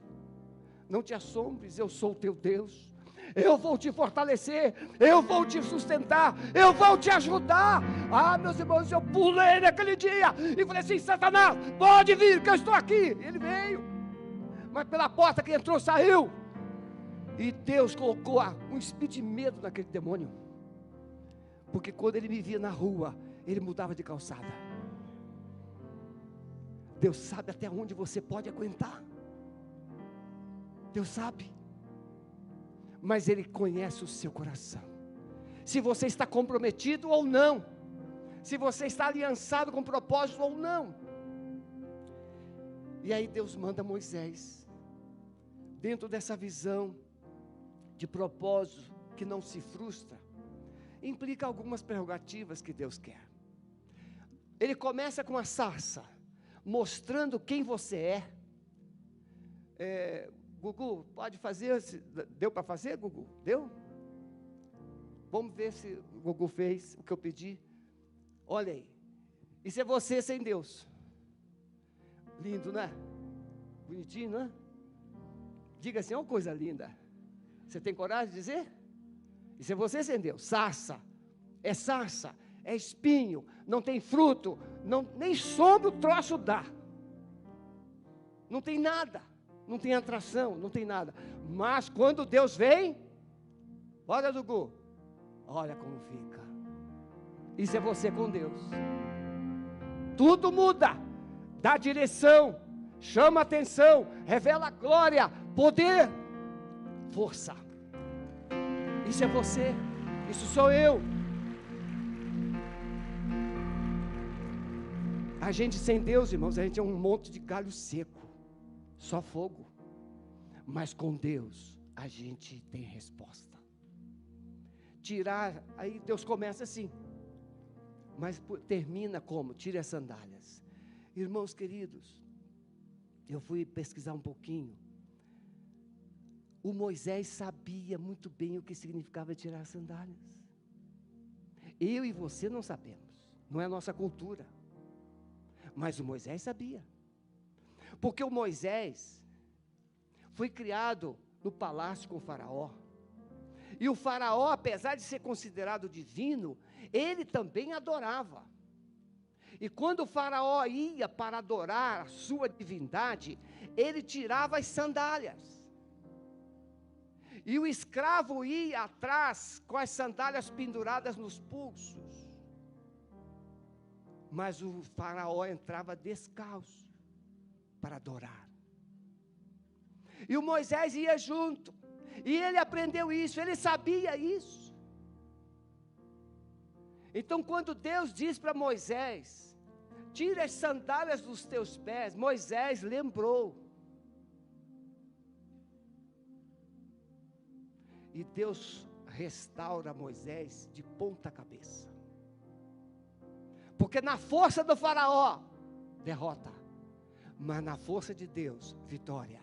Não te assombres, eu sou o teu Deus. Eu vou te fortalecer, eu vou te sustentar, eu vou te ajudar. Ah, meus irmãos, eu pulei naquele dia e falei assim: Satanás, pode vir que eu estou aqui. Ele veio, mas pela porta que entrou, saiu. E Deus colocou um espírito de medo naquele demônio, porque quando ele me via na rua, ele mudava de calçada. Deus sabe até onde você pode aguentar. Deus sabe. Mas Ele conhece o seu coração. Se você está comprometido ou não. Se você está aliançado com propósito ou não. E aí Deus manda Moisés. Dentro dessa visão de propósito que não se frustra, implica algumas prerrogativas que Deus quer. Ele começa com a sarça, mostrando quem você é. Gugu, pode fazer? Deu para fazer, Gugu? Deu? Vamos ver se o Gugu fez o que eu pedi. Olha aí. Isso é você sem Deus. Lindo, né? Bonitinho, né? Diga assim, uma coisa linda. Você tem coragem de dizer? Isso é você sem Deus. Sarça. É sarça. É espinho. Não tem fruto. Nem sombra o troço dá. Não tem nada. Não tem atração, não tem nada. Mas quando Deus vem, olha, Dugu, olha como fica. Isso é você com Deus. Tudo muda. Dá direção, chama atenção, revela glória, poder, força. Isso é você, isso sou eu. A gente sem Deus, irmãos, a gente é um monte de galho seco. Só fogo. Mas com Deus a gente tem resposta. Tirar, aí Deus começa assim. Mas termina como? Tire as sandálias. Irmãos queridos, eu fui pesquisar um pouquinho. O Moisés sabia muito bem o que significava tirar as sandálias. Eu e você não sabemos. Não é a nossa cultura. Mas o Moisés sabia. Porque o Moisés foi criado no palácio com o faraó. E o faraó, apesar de ser considerado divino, ele também adorava. E quando o faraó ia para adorar a sua divindade, ele tirava as sandálias. E o escravo ia atrás com as sandálias penduradas nos pulsos. Mas o faraó entrava descalço para adorar. E o Moisés ia junto. E ele aprendeu isso, ele sabia isso. Então quando Deus diz para Moisés, tira as sandálias dos teus pés, Moisés lembrou. E Deus restaura Moisés de ponta cabeça. Porque na força do faraó, derrota. Mas na força de Deus, vitória.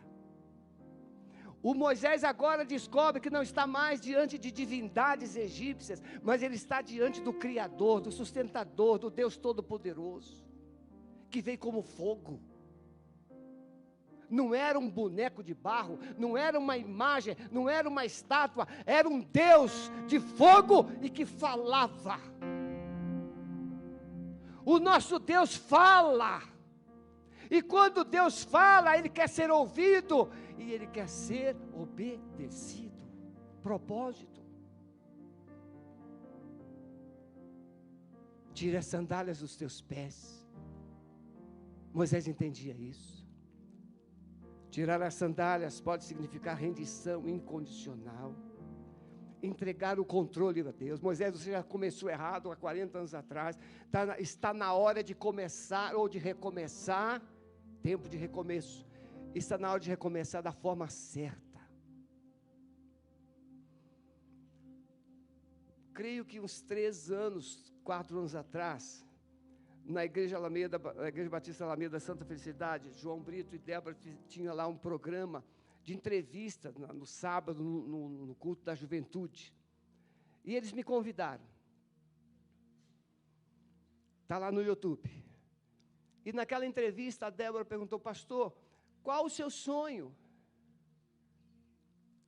O Moisés agora descobre que não está mais diante de divindades egípcias, mas ele está diante do Criador, do sustentador, do Deus Todo-Poderoso, que veio como fogo. Não era um boneco de barro, não era uma imagem, não era uma estátua, era um Deus de fogo e que falava. O nosso Deus fala. E quando Deus fala, Ele quer ser ouvido e Ele quer ser obedecido. Propósito. Tira as sandálias dos teus pés. Moisés entendia isso. Tirar as sandálias pode significar rendição incondicional. Entregar o controle a Deus. Moisés, você já começou errado há 40 anos atrás. Está na hora de começar ou de recomeçar. Tempo de recomeço. Está na hora de recomeçar da forma certa. Creio que uns 4 anos atrás, na Igreja Batista Alameda Santa Felicidade, João Brito e Débora tinham lá um programa de entrevista no sábado, no culto da juventude. E eles me convidaram. Está lá no YouTube. E naquela entrevista, a Débora perguntou: pastor, qual o seu sonho?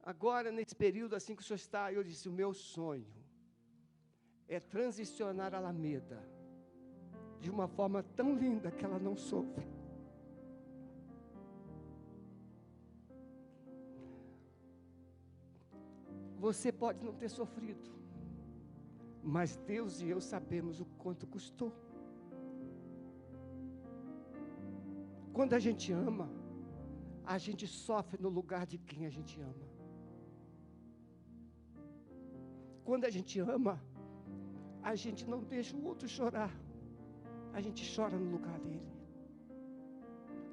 Agora, nesse período assim que o senhor está, eu disse: o meu sonho é transicionar a Alameda de uma forma tão linda que ela não sofre. Você pode não ter sofrido, mas Deus e eu sabemos o quanto custou. Quando a gente ama, a gente sofre no lugar de quem a gente ama. Quando a gente ama, a gente não deixa o outro chorar, a gente chora no lugar dele.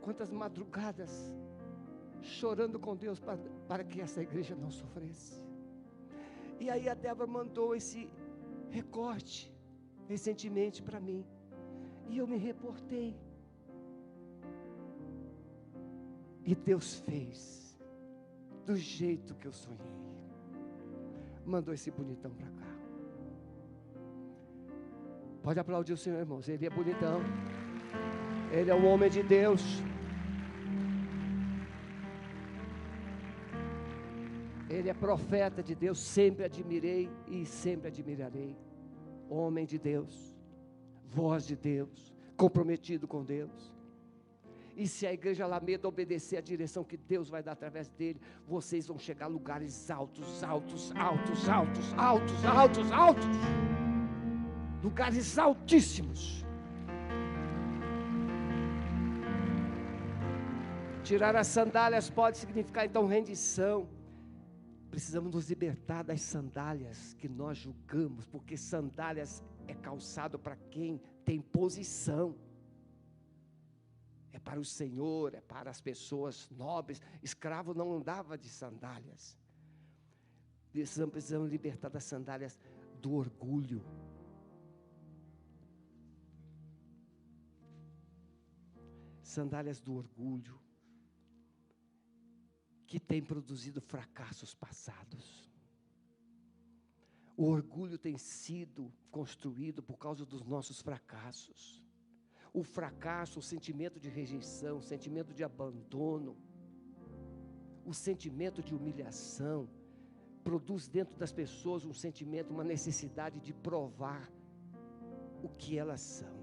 Quantas madrugadas chorando com Deus para que essa igreja não sofresse. E aí a Débora mandou esse recorte recentemente para mim, e eu me reportei. E Deus fez do jeito que eu sonhei. Mandou esse bonitão para cá. Pode aplaudir o Senhor, irmãos. Ele é bonitão. Ele é um homem de Deus. Ele é profeta de Deus. Sempre admirei e sempre admirarei. Homem de Deus, voz de Deus, comprometido com Deus. E se a igreja Alameda obedecer a direção que Deus vai dar através dele, vocês vão chegar a lugares altos, altos, altos, altos, altos, altos, altos. Lugares altíssimos. Tirar as sandálias pode significar então rendição. Precisamos nos libertar das sandálias que nós julgamos, porque sandálias é calçado para quem tem posição. É para o Senhor, é para as pessoas nobres. Escravo não andava de sandálias. Precisamos libertar das sandálias do orgulho. Sandálias do orgulho, que tem produzido fracassos passados. O orgulho tem sido construído por causa dos nossos fracassos. O fracasso, o sentimento de rejeição, o sentimento de abandono, o sentimento de humilhação, produz dentro das pessoas um sentimento, uma necessidade de provar o que elas são,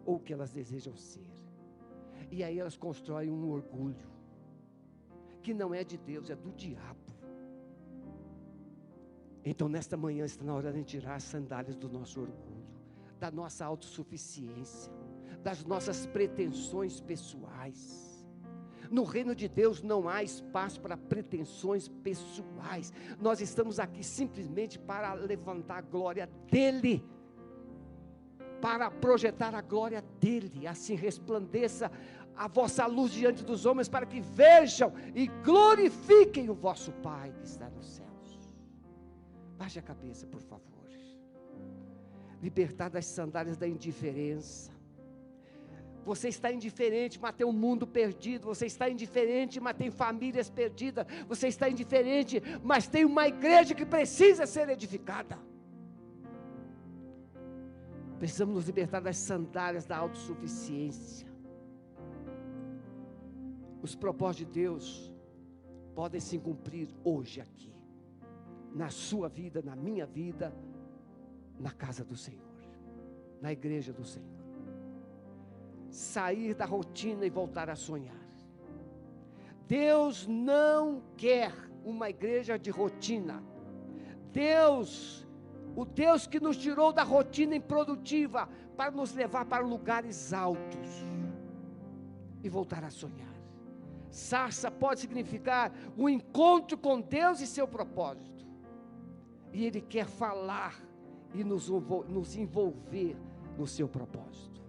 ou o que elas desejam ser. E aí elas constroem um orgulho, que não é de Deus, é do diabo. Então nesta manhã está na hora de tirar as sandálias do nosso orgulho, da nossa autossuficiência, das nossas pretensões pessoais. No reino de Deus não há espaço para pretensões pessoais. Nós estamos aqui simplesmente para levantar a glória dEle, para projetar a glória dEle. Assim resplandeça a vossa luz diante dos homens, para que vejam e glorifiquem o vosso Pai que está nos céus. Baixe a cabeça, por favor. Libertar das sandálias da indiferença. Você está indiferente, mas tem um mundo perdido. Você está indiferente, mas tem famílias perdidas. Você está indiferente, mas tem uma igreja que precisa ser edificada. Precisamos nos libertar das sandálias da autossuficiência. Os propósitos de Deus podem se cumprir hoje aqui, na sua vida, na minha vida, na casa do Senhor, na igreja do Senhor. Sair da rotina e voltar a sonhar. Deus não quer uma igreja de rotina. Deus, o Deus que nos tirou da rotina improdutiva para nos levar para lugares altos e voltar a sonhar. Sarça pode significar um encontro com Deus e seu propósito. E Ele quer falar e nos envolver no seu propósito.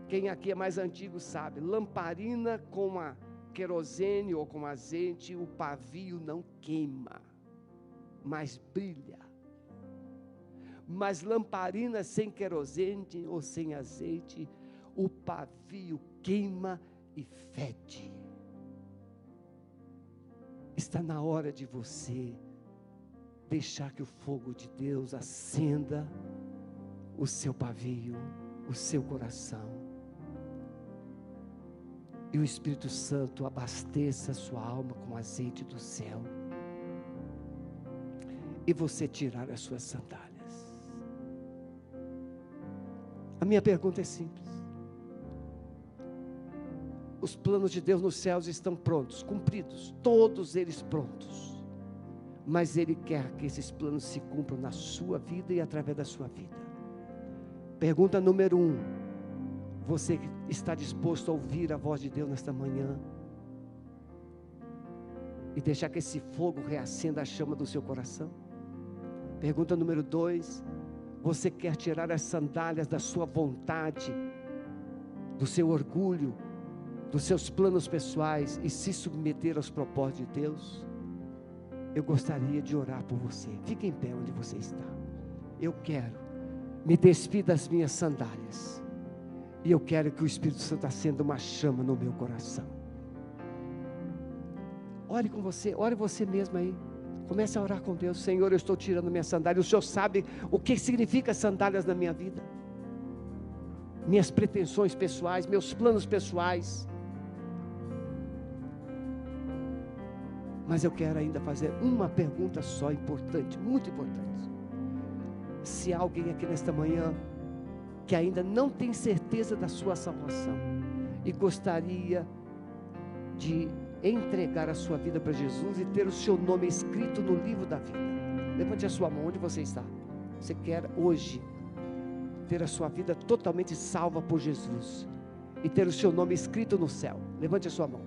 Quem aqui é mais antigo sabe, lamparina com a querosene ou com azeite, o pavio não queima, mas brilha. Mas lamparina sem querosene ou sem azeite, o pavio queima e fede. Está na hora de você deixar que o fogo de Deus acenda o seu pavio, o seu coração. E o Espírito Santo abasteça a sua alma com azeite do céu. E você tirar as suas sandálias. A minha pergunta é simples. Os planos de Deus nos céus estão prontos, cumpridos, todos eles prontos. Mas Ele quer que esses planos se cumpram na sua vida e através da sua vida. Pergunta número 1. Você está disposto a ouvir a voz de Deus nesta manhã? E deixar que esse fogo reacenda a chama do seu coração? Pergunta número 2. Você quer tirar as sandálias da sua vontade, do seu orgulho, dos seus planos pessoais e se submeter aos propósitos de Deus? Eu gostaria de orar por você. Fique em pé onde você está. Eu quero me despir das minhas sandálias. E eu quero que o Espírito Santo acenda uma chama no meu coração. Ore com você, ore você mesmo aí. Comece a orar com Deus. Senhor, eu estou tirando minhas sandálias. O Senhor sabe o que significa sandálias na minha vida. Minhas pretensões pessoais, meus planos pessoais. Mas eu quero ainda fazer uma pergunta só importante, muito importante. Se há alguém aqui nesta manhã que ainda não tem certeza da sua salvação e gostaria de entregar a sua vida para Jesus e ter o seu nome escrito no livro da vida, levante a sua mão. Onde você está? Você quer hoje ter a sua vida totalmente salva por Jesus e ter o seu nome escrito no céu? Levante a sua mão.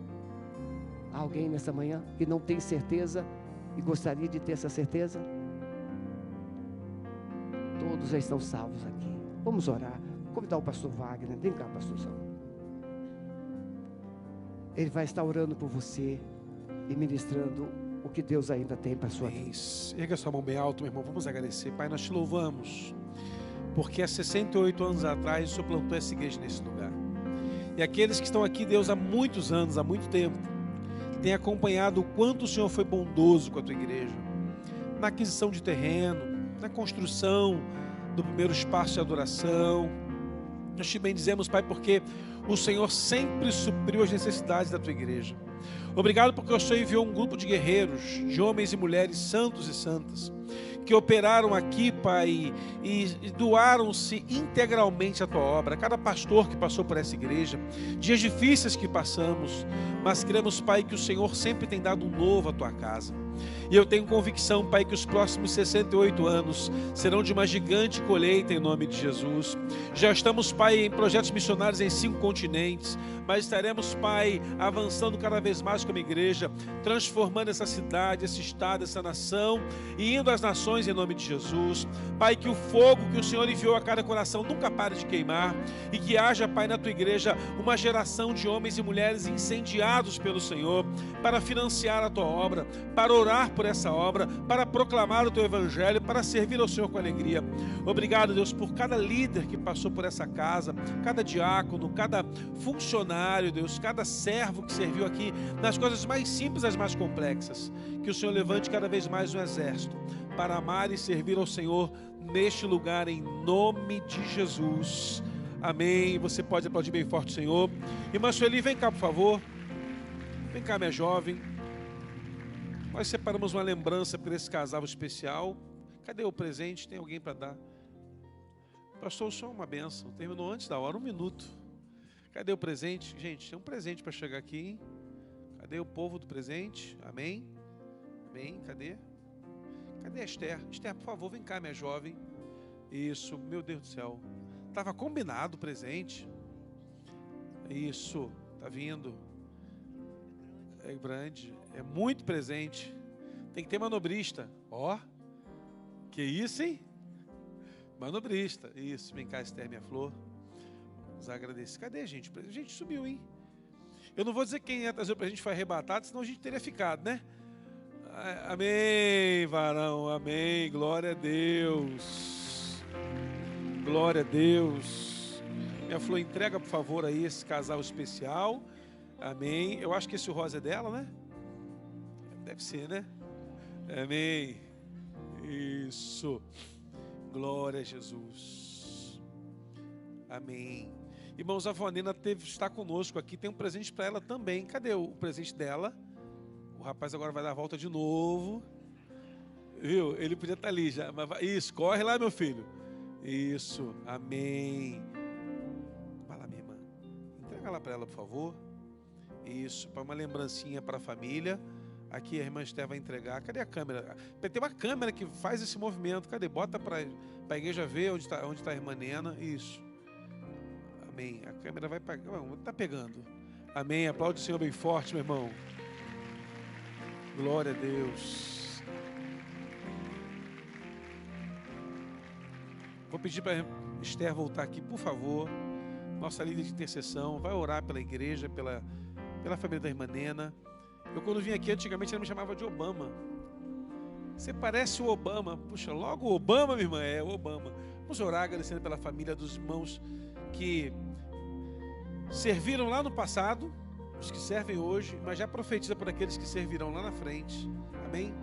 Há alguém nessa manhã que não tem certeza e gostaria de ter essa certeza? Todos já estão salvos aqui. Vamos orar. Vou convidar o pastor Wagner. Vem cá, pastorzão. Ele vai estar orando por você e ministrando o que Deus ainda tem para a sua vida. Erga sua mão bem alto, meu irmão. Vamos agradecer. Pai, nós te louvamos, porque há 68 anos atrás o Senhor plantou essa igreja nesse lugar. E aqueles que estão aqui, Deus, há muitos anos, há muito tempo, têm acompanhado o quanto o Senhor foi bondoso com a tua igreja, na aquisição de terreno, na construção do primeiro espaço de adoração. Nós te bendizemos, Pai, porque o Senhor sempre supriu as necessidades da tua igreja. Obrigado porque o Senhor enviou um grupo de guerreiros, de homens e mulheres santos e santas, que operaram aqui, Pai, e doaram-se integralmente à tua obra. Cada pastor que passou por essa igreja, dias difíceis que passamos, mas cremos, Pai, que o Senhor sempre tem dado um novo à tua casa. E eu tenho convicção, Pai, que os próximos 68 anos serão de uma gigante colheita em nome de Jesus. Já estamos, Pai, em projetos missionários em 5 continentes, mas estaremos, Pai, avançando cada vez mais como igreja, transformando essa cidade, esse estado, essa nação e indo às nações em nome de Jesus. Pai, que o fogo que o Senhor enviou a cada coração nunca pare de queimar e que haja, Pai, na tua igreja uma geração de homens e mulheres incendiados pelo Senhor para financiar a tua obra, para orar por essa obra, para proclamar o teu evangelho, para servir ao Senhor com alegria. Obrigado, Deus, por cada líder que passou por essa casa, cada diácono, cada funcionário, Deus, cada servo que serviu aqui nas coisas mais simples às mais complexas. Que o Senhor levante cada vez mais um exército para amar e servir ao Senhor neste lugar, em nome de Jesus. Amém. Você pode aplaudir bem forte o Senhor. Irmã Sueli, vem cá, por favor. Vem cá, minha jovem. Nós separamos uma lembrança para esse casal especial. Cadê o presente? Tem alguém para dar? Pastor, o senhor é uma bênção. Terminou antes da hora, 1 minuto. Cadê o presente? Gente, tem um presente para chegar aqui, hein? Cadê o povo do presente? Amém? Amém? Cadê? Cadê a Esther? Esther, por favor, vem cá, minha jovem. Isso, meu Deus do céu. Estava combinado o presente. Isso, está vindo. É grande, é muito presente. Tem que ter manobrista. Ó, que isso, hein? Manobrista. Isso, vem cá, Esther, minha flor. Vamos agradecer. Cadê, gente? A gente subiu, hein? Eu não vou dizer quem ia trazer para a gente foi arrebatado, senão a gente teria ficado, né? Amém, varão, amém. Glória a Deus. Glória a Deus. Minha flor, entrega, por favor, aí esse casal especial. Amém. Eu acho que esse rosa é dela, né? Deve ser, né? Amém. Isso. Glória a Jesus. Amém. Irmãos, a Vanina está conosco aqui. Tem um presente para ela também. Cadê o presente dela? O rapaz agora vai dar a volta de novo. Viu? Ele podia estar ali já. Mas isso, corre lá, meu filho. Isso. Amém. Vai lá, minha irmã. Entrega lá para ela, por favor. Isso. Para uma lembrancinha para a família. Aqui a irmã Esther vai entregar. Cadê a câmera? Tem uma câmera que faz esse movimento. Cadê? Bota para a igreja ver onde está a irmã Nena. Isso. Amém. A câmera vai pegar. Está pegando. Amém. Aplaude o Senhor bem forte, meu irmão. Glória a Deus. Vou pedir para a Esther voltar aqui, por favor. Nossa líder de intercessão. Vai orar pela igreja, pela família da irmã Nena. Eu quando vim aqui, antigamente ela me chamava de Obama. Você parece o Obama. Puxa, logo o Obama, minha irmã. É o Obama. Vamos orar agradecendo pela família dos irmãos que serviram lá no passado, os que servem hoje, mas já profetiza por aqueles que servirão lá na frente. Amém?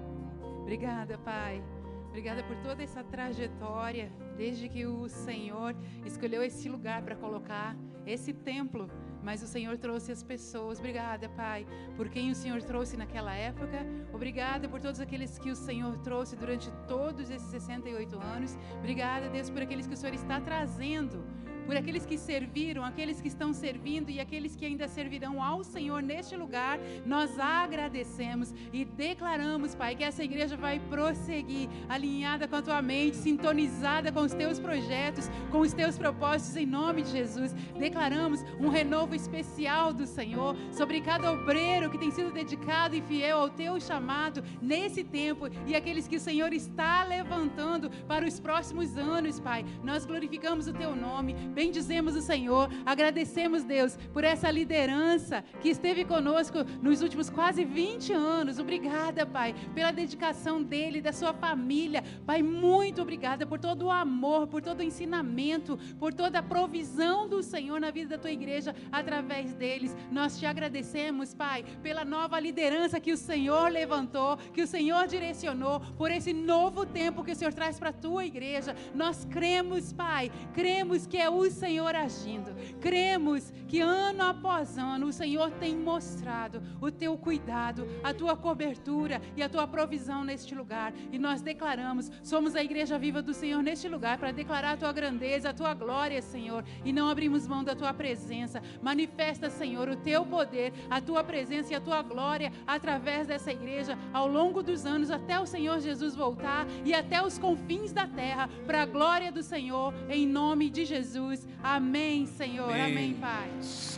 Obrigada, Pai. Obrigada por toda essa trajetória, desde que o Senhor escolheu esse lugar para colocar esse templo, mas o Senhor trouxe as pessoas. Obrigada, Pai, por quem o Senhor trouxe naquela época. Obrigada por todos aqueles que o Senhor trouxe durante todos esses 68 anos. Obrigada, Deus, por aqueles que o Senhor está trazendo, por aqueles que serviram, aqueles que estão servindo e aqueles que ainda servirão ao Senhor neste lugar. Nós agradecemos e declaramos, Pai, que essa igreja vai prosseguir alinhada com a Tua mente, sintonizada com os Teus projetos, com os Teus propósitos, em nome de Jesus. Declaramos um renovo especial do Senhor sobre cada obreiro que tem sido dedicado e fiel ao Teu chamado nesse tempo e aqueles que o Senhor está levantando para os próximos anos, Pai. Nós glorificamos o Teu nome, bendizemos o Senhor, agradecemos, Deus, por essa liderança que esteve conosco nos últimos quase 20 anos. Obrigada, Pai, pela dedicação dele, da sua família. Pai, muito obrigada por todo o amor, por todo o ensinamento, por toda a provisão do Senhor na vida da Tua igreja através deles. Nós te agradecemos, Pai, pela nova liderança que o Senhor levantou, que o Senhor direcionou, por esse novo tempo que o Senhor traz para a Tua igreja. Nós cremos, Pai, cremos que é o Senhor agindo. Cremos que ano após ano o Senhor tem mostrado o Teu cuidado, a Tua cobertura e a Tua provisão neste lugar. E nós declaramos, somos a igreja viva do Senhor neste lugar para declarar a Tua grandeza, a Tua glória, Senhor, e não abrimos mão da Tua presença. Manifesta, Senhor, o Teu poder, a Tua presença e a Tua glória através dessa igreja ao longo dos anos até o Senhor Jesus voltar e até os confins da terra, para a glória do Senhor, em nome de Jesus. Amém, Senhor. Amém, amém, Pai.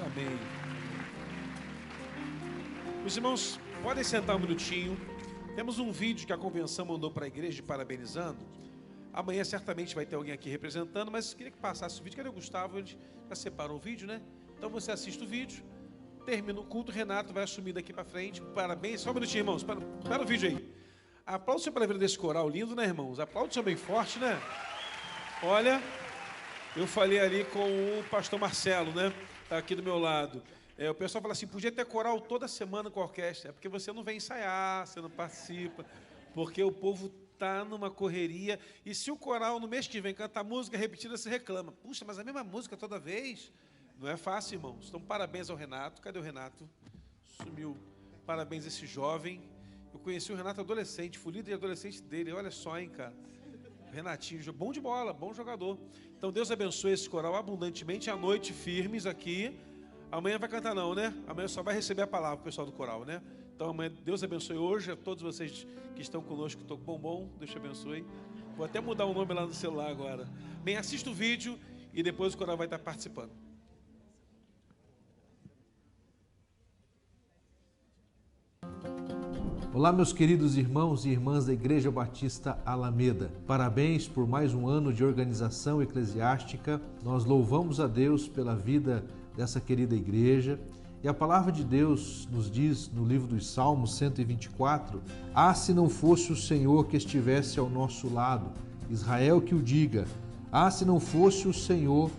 Amém. Os irmãos, podem sentar um minutinho. Temos um vídeo que a convenção mandou para a igreja parabenizando. Amanhã certamente vai ter alguém aqui representando, mas queria que passasse o vídeo. Cadê o Gustavo? Ele já separou o vídeo, né? Então você assiste o vídeo, termina o culto, o Renato vai assumir daqui para frente. Parabéns. Só um minutinho, irmãos. Para o vídeo aí. Aplausos para a vida desse coral lindo, né, irmãos? Aplausos bem forte, né? Olha... Eu falei ali com o pastor Marcelo, né? Tá aqui do meu lado. O pessoal fala assim, podia ter coral toda semana com a orquestra. É porque você não vem ensaiar, você não participa. Porque o povo tá numa correria. E se o coral no mês que vem cantar música repetida, você reclama. Puxa, mas a mesma música toda vez? Não é fácil, irmãos. Então, parabéns ao Renato. Cadê o Renato? Sumiu. Parabéns a esse jovem. Eu conheci o Renato adolescente, fui líder de adolescente dele. Olha só, hein, cara. Renatinho, bom de bola, bom jogador. Então Deus abençoe esse coral abundantemente. À noite, firmes aqui. Amanhã vai cantar não, né? Amanhã só vai receber a palavra o pessoal do coral, né? Então amanhã Deus abençoe hoje a todos vocês que estão conosco. Estou com bombom, Deus te abençoe. Vou até mudar o nome lá no celular agora. Bem, assista o vídeo e depois o coral vai estar participando. Olá, meus queridos irmãos e irmãs da Igreja Batista Alameda. Parabéns por mais um ano de organização eclesiástica. Nós louvamos a Deus pela vida dessa querida igreja. E a palavra de Deus nos diz no livro dos Salmos 124: Ah, se não fosse o Senhor que estivesse ao nosso lado. Israel que o diga: Ah, se não fosse o Senhor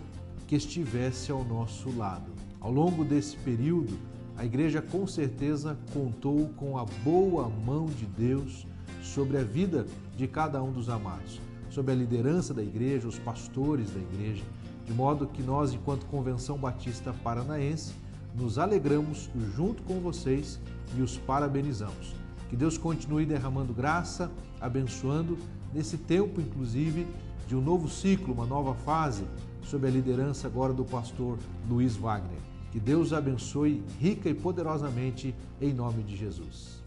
que estivesse ao nosso lado. Ao longo desse período, a igreja com certeza contou com a boa mão de Deus sobre a vida de cada um dos amados, sobre a liderança da igreja, os pastores da igreja, de modo que nós, enquanto Convenção Batista Paranaense, nos alegramos junto com vocês e os parabenizamos. Que Deus continue derramando graça, abençoando, nesse tempo, inclusive, de um novo ciclo, uma nova fase, sob a liderança agora do pastor Luiz Wagner. Que Deus abençoe rica e poderosamente, em nome de Jesus.